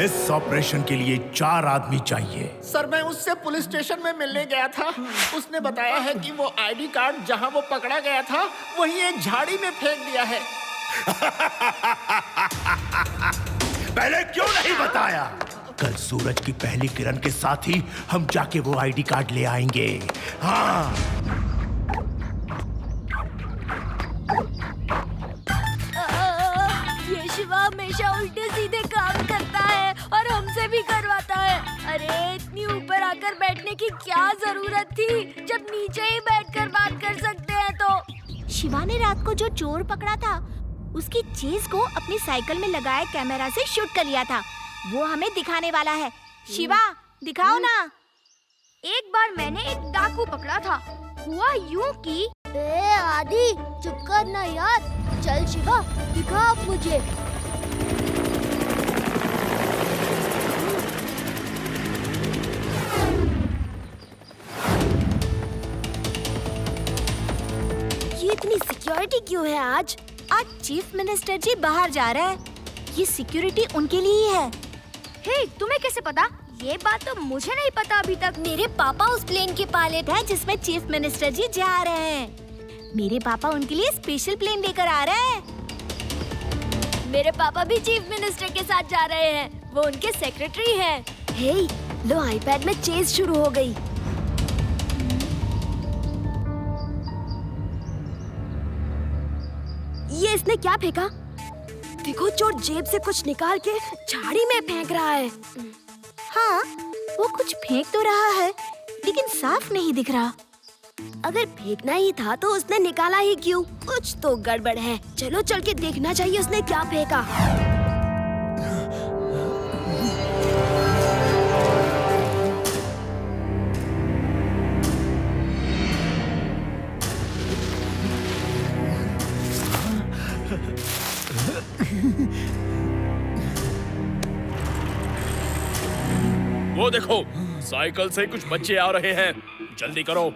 इस ऑपरेशन के लिए 4 आदमी चाहिए। सर, मैं उससे पुलिस स्टेशन में मिलने गया था। उसने बताया है कि वो आईडी कार्ड जहां वो पकड़ा गया था वहीं एक झाड़ी में फेंक दिया है। पहले क्यों नहीं बताया? कल सूरज की पहली किरण के साथ ही हम जाके वो आईडी कार्ड ले आएंगे। हाँ। ये शिवा हमेशा उल्टे सीधे काम करता है और हमसे भी करवाता है। अरे, इतनी ऊपर आकर बैठने की क्या जरूरत थी जब नीचे ही बैठकर बात कर सकते हैं। तो शिवा ने रात को जो चोर पकड़ा था उसकी चीज को अपनी साइकिल में लगाए कैमरा से शूट कर लिया था। वो हमें दिखाने वाला है। शिवा, दिखाओ ना। एक बार मैंने एक डाकू पकड़ा था। हुआ यूं कि आदि, चुप कर ना यार। चल शिवा, दिखा अब मुझे। ये इतनी सिक्योरिटी क्यों है आज? आज चीफ मिनिस्टर जी बाहर जा रहे हैं। ये सिक्योरिटी उनके लिए ही है। हे, तुम्हें कैसे पता? ये बात तो मुझे नहीं पता अभी तक। मेरे पापा उस प्लेन के पायलट हैं जिसमें चीफ मिनिस्टर जी जा रहे हैं। मेरे पापा उनके लिए स्पेशल प्लेन लेकर आ रहे हैं। मेरे पापा भी चीफ मिनिस्टर के साथ जा रहे हैं। वो उनके सेक्रेटरी हैं। हे, लो आईपैड में चेज शुरू हो गई। ये इसने क्या फेंका? देखो, चोर जेब से कुछ निकाल के झाड़ी में फेंक रहा है। हाँ, वो कुछ फेंक तो रहा है, लेकिन साफ नहीं दिख रहा। अगर फेंकना ही था तो उसने निकाला ही क्यों? कुछ तो गड़बड़ है। चलो चल के देखना चाहिए उसने क्या फेंका। वो देखो, साइकिल से कुछ बच्चे आ रहे हैं। जल्दी करो।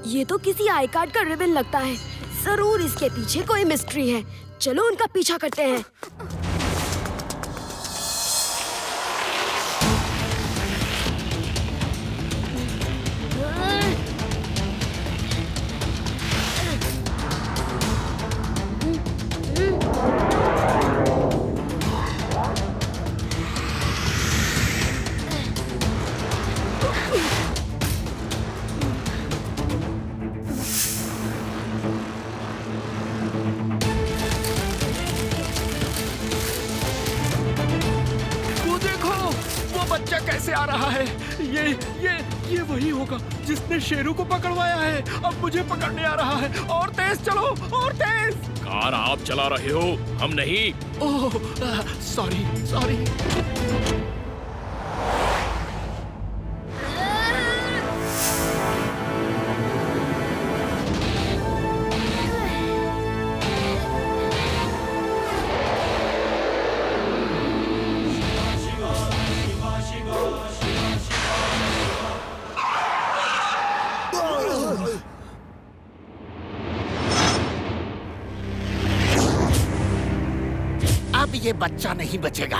ये तो किसी आई कार्ड का रिबन लगता है। जरूर इसके पीछे कोई मिस्ट्री है। चलो उनका पीछा करते हैं। बच्चा कैसे आ रहा है? ये वही होगा जिसने शेरू को पकड़वाया है। अब मुझे पकड़ने आ रहा है। और तेज चलो, और तेज। कार आप चला रहे हो, हम नहीं। ओह, सॉरी। अब ये बच्चा नहीं बचेगा।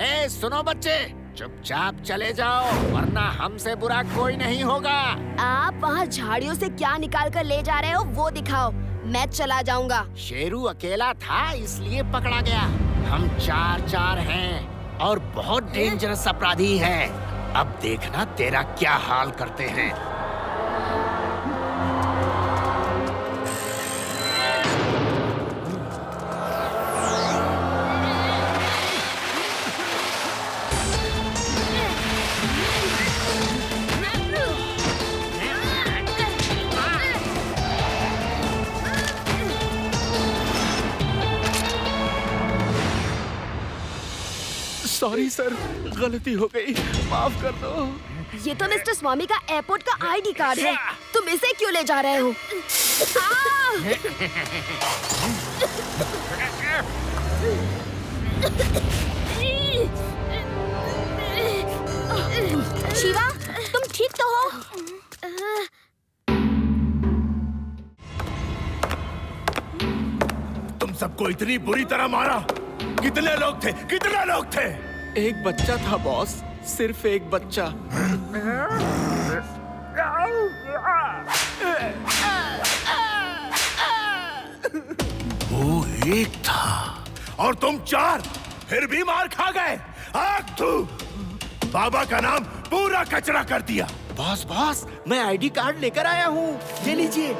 ए, सुनो बच्चे, चुपचाप चले जाओ, वरना हमसे बुरा कोई नहीं होगा। आप वहाँ झाड़ियों से क्या निकाल कर ले जा रहे हो वो दिखाओ, मैं चला जाऊंगा। शेरू अकेला था इसलिए पकड़ा गया। हम 4 हैं और बहुत डेंजरस अपराधी हैं। अब देखना तेरा क्या हाल करते हैं। सॉरी सर, गलती हो गई, माफ कर दो। ये तो मिस्टर स्वामी का एयरपोर्ट का आईडी कार्ड है। तुम इसे क्यों ले जा रहे हो? शिवा, तुम ठीक तो हो? तुम सबको इतनी बुरी तरह मारा? कितने लोग थे? एक बच्चा था बॉस, सिर्फ एक बच्चा। वो एक था और तुम 4, फिर भी मार खा गए। आग तू! बाबा का नाम पूरा कचरा कर दिया। बॉस, मैं आईडी कार्ड लेकर आया हूँ, ये लीजिए।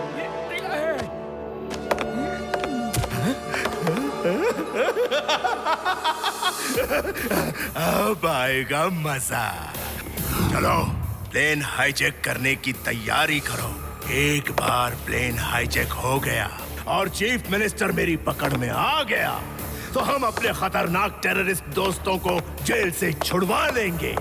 अब आएगा मजा। चलो, प्लेन हाईजैक करने की तैयारी करो। एक बार प्लेन हाईजैक हो गया और चीफ मिनिस्टर मेरी पकड़ में आ गया तो हम अपने खतरनाक टेररिस्ट दोस्तों को जेल से छुड़वा लेंगे।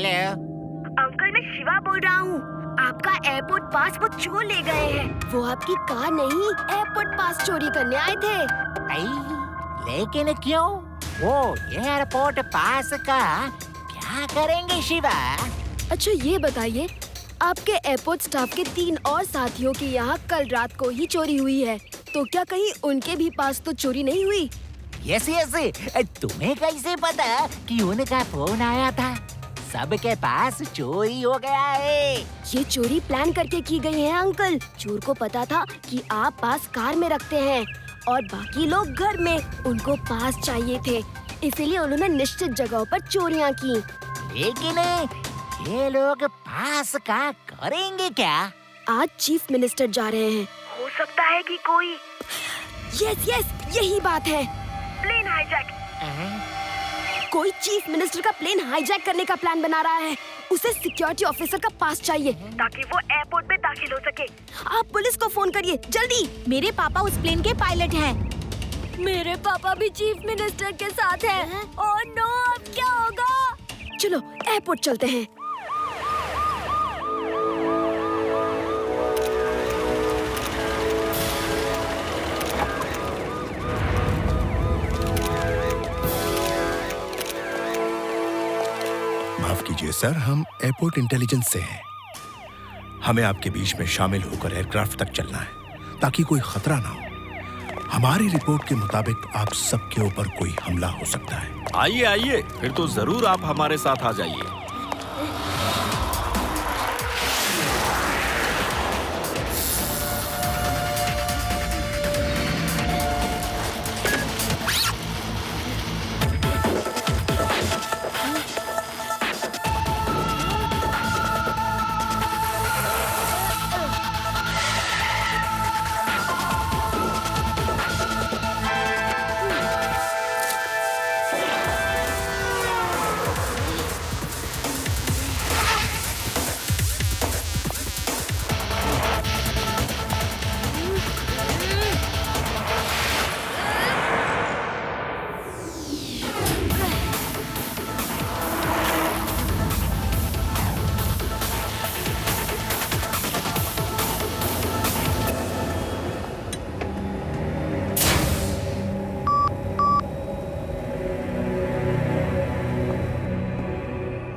हेलो अंकल, मैं शिवा बोल रहा हूँ। आपका एयरपोर्ट पास वो चोर ले गए हैं। वो आपकी कार नहीं, एयरपोर्ट पास चोरी करने आए थे। लेकिन क्यों? वो एयरपोर्ट पास का क्या करेंगे शिवा? अच्छा ये बताइए, आपके एयरपोर्ट स्टाफ के 3 और साथियों की यहाँ कल रात को ही चोरी हुई है, तो क्या कहीं उनके भी पास तो चोरी नहीं हुई? यस यस, तुम्हें कैसे पता कि उनका फोन आया था? सबके पास चोरी हो गया है। ये चोरी प्लान करके की गई है अंकल। चोर को पता था कि आप पास कार में रखते हैं और बाकी लोग घर में, उनको पास चाहिए थे, इसीलिए उन्होंने निश्चित जगहों पर चोरियां की। लेकिन ये लोग पास का करेंगे क्या? आज चीफ मिनिस्टर जा रहे हैं। हो सकता है कि कोई यस यही बात है, प्लेन हाईजैक। कोई चीफ मिनिस्टर का प्लेन हाईजैक करने का प्लान बना रहा है। उसे सिक्योरिटी ऑफिसर का पास चाहिए ताकि वो एयरपोर्ट में दाखिल हो सके। आप पुलिस को फोन करिए जल्दी। मेरे पापा उस प्लेन के पायलट हैं। मेरे पापा भी चीफ मिनिस्टर के साथ हैं। ओह नो, अब क्या होगा? चलो एयरपोर्ट चलते हैं। माफ कीजिए सर, हम एयरपोर्ट इंटेलिजेंस से हैं। हमें आपके बीच में शामिल होकर एयरक्राफ्ट तक चलना है ताकि कोई खतरा ना हो। हमारी रिपोर्ट के मुताबिक आप सबके ऊपर कोई हमला हो सकता है। आइए आइए, फिर तो जरूर आप हमारे साथ आ जाइए।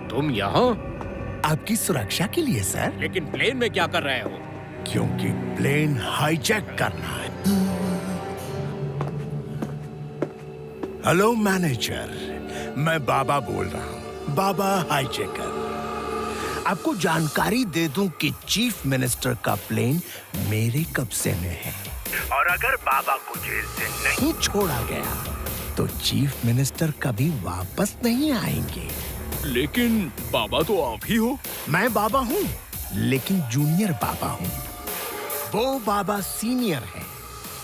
तुम यहाँ? आपकी सुरक्षा के लिए सर। लेकिन प्लेन में क्या कर रहे हो? क्योंकि प्लेन हाईजैक करना है। हेलो मैनेजर, मैं बाबा बोल रहा हूँ, बाबा हाईजैकर। आपको जानकारी दे दूं कि चीफ मिनिस्टर का प्लेन मेरे कब्जे में है और अगर बाबा को जेल से नहीं छोड़ा गया तो चीफ मिनिस्टर कभी वापस नहीं आएंगे। लेकिन बाबा तो आप ही हो। मैं बाबा हूँ, लेकिन जूनियर बाबा हूँ। वो बाबा सीनियर हैं।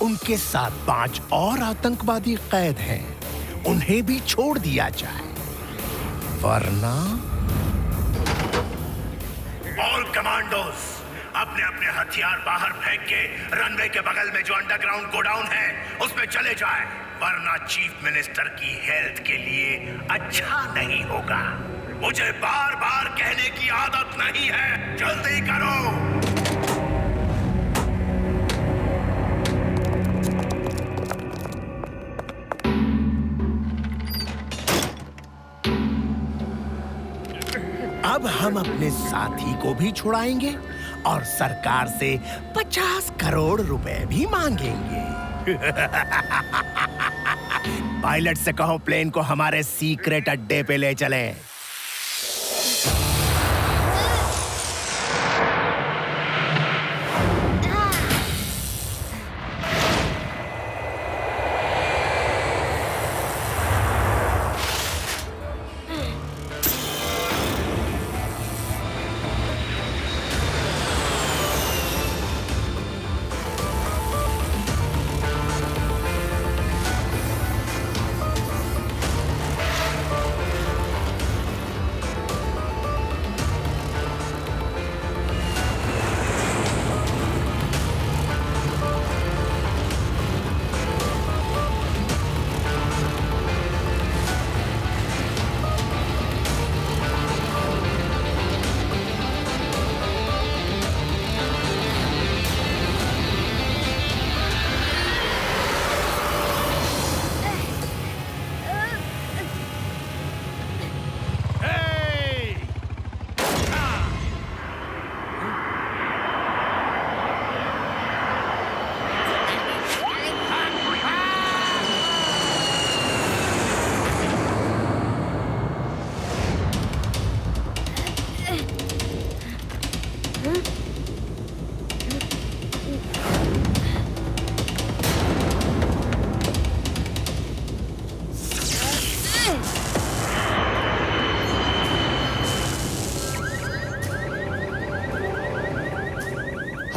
उनके साथ 5 और आतंकवादी कैद हैं। उन्हें भी छोड़ दिया जाए, वरना ऑल कमांडोज अपने अपने हथियार बाहर फेंक के रनवे के बगल में जो अंडरग्राउंड गोडाउन है उसमें चले जाए, वरना चीफ मिनिस्टर की हेल्थ के लिए अच्छा नहीं होगा। मुझे बार बार कहने की आदत नहीं है, जल्दी करो। अब हम अपने साथी को भी छुड़ाएंगे और सरकार से 50 करोड़ रुपए भी मांगेंगे। पायलट से कहो प्लेन को हमारे सीक्रेट अड्डे पे ले चले।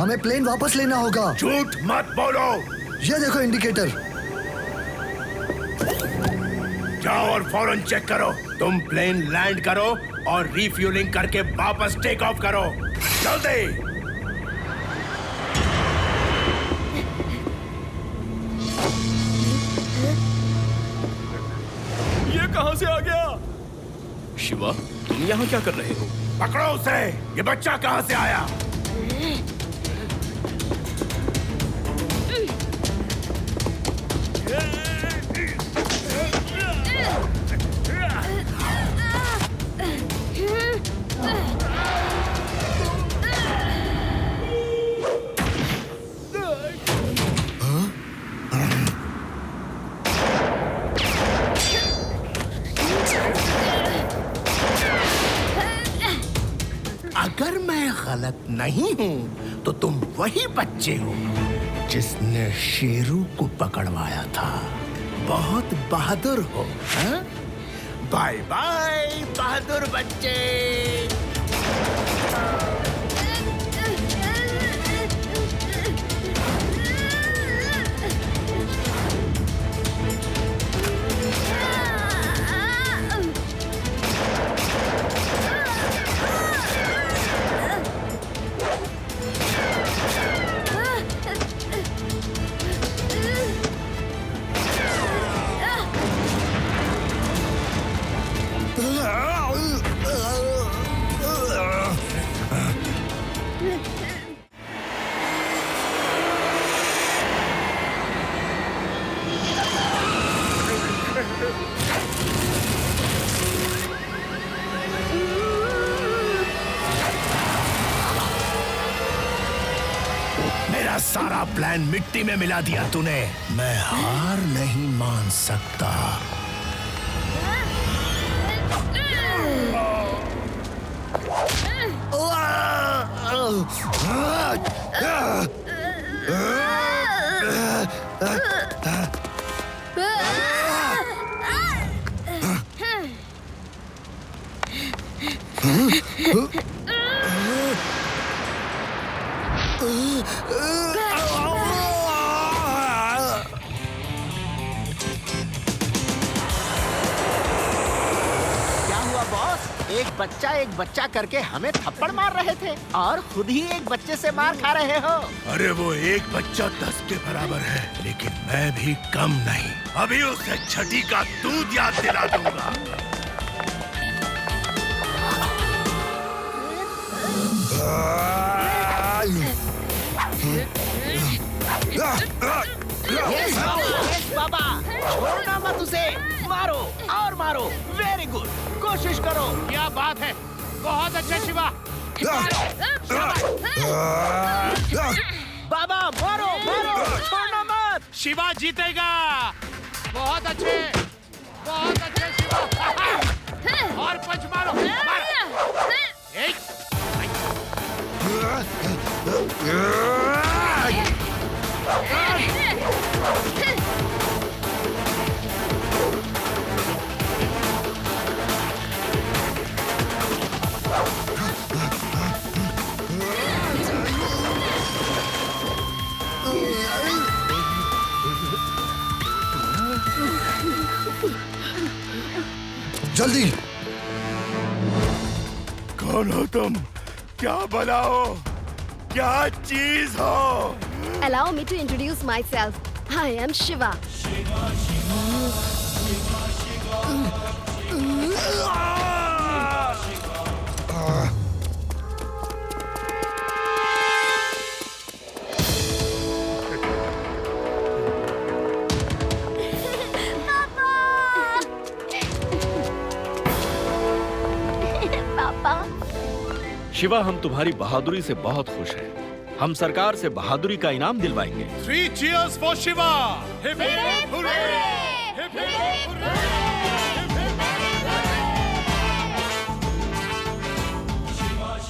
हमें प्लेन वापस लेना होगा। झूठ मत बोलो। ये देखो इंडिकेटर। जाओ और फौरन चेक करो। तुम प्लेन लैंड करो और रिफ्यूलिंग करके वापस टेक ऑफ करो, जल्दी। ये कहां से आ गया? शिवा, तुम यहाँ क्या कर रहे हो? पकड़ो उसे। ये बच्चा कहां से आया? अगर मैं गलत नहीं हूं तो तुम वही बच्चे हो जिसने शेरू को पकड़वाया था। बहुत बहादुर हो। बाय बाय बहादुर बच्चे। मेरा सारा प्लान मिट्टी में मिला दिया तूने। मैं हार नहीं मान सकता। एक बच्चा करके हमें थप्पड़ मार रहे थे और खुद ही एक बच्चे से मार खा रहे हो। अरे वो एक बच्चा 10 के बराबर है, लेकिन मैं भी कम नहीं। अभी उसे छठी का दूध याद दिला दूंगा। यस बाबा, छोड़ना मत उसे। मारो और मारो। वेरी गुड, कोशिश करो। क्या बात है, बहुत अच्छा शिवा। बाबा मारो मारो, छोड़ना मत। शिवा जीतेगा। बहुत अच्छे शिवा। और पंच मारो। जल्दी। कौन हो तुम? क्या भला हो? क्या चीज हो? Allow me to introduce myself. I am Shiva. Shiva, हम तुम्हारी बहादुरी से बहुत खुश हैं। हम सरकार से बहादुरी का इनाम दिलवाएंगे। 3 cheers for Shiva! Hip hip hooray! Hip hip hooray!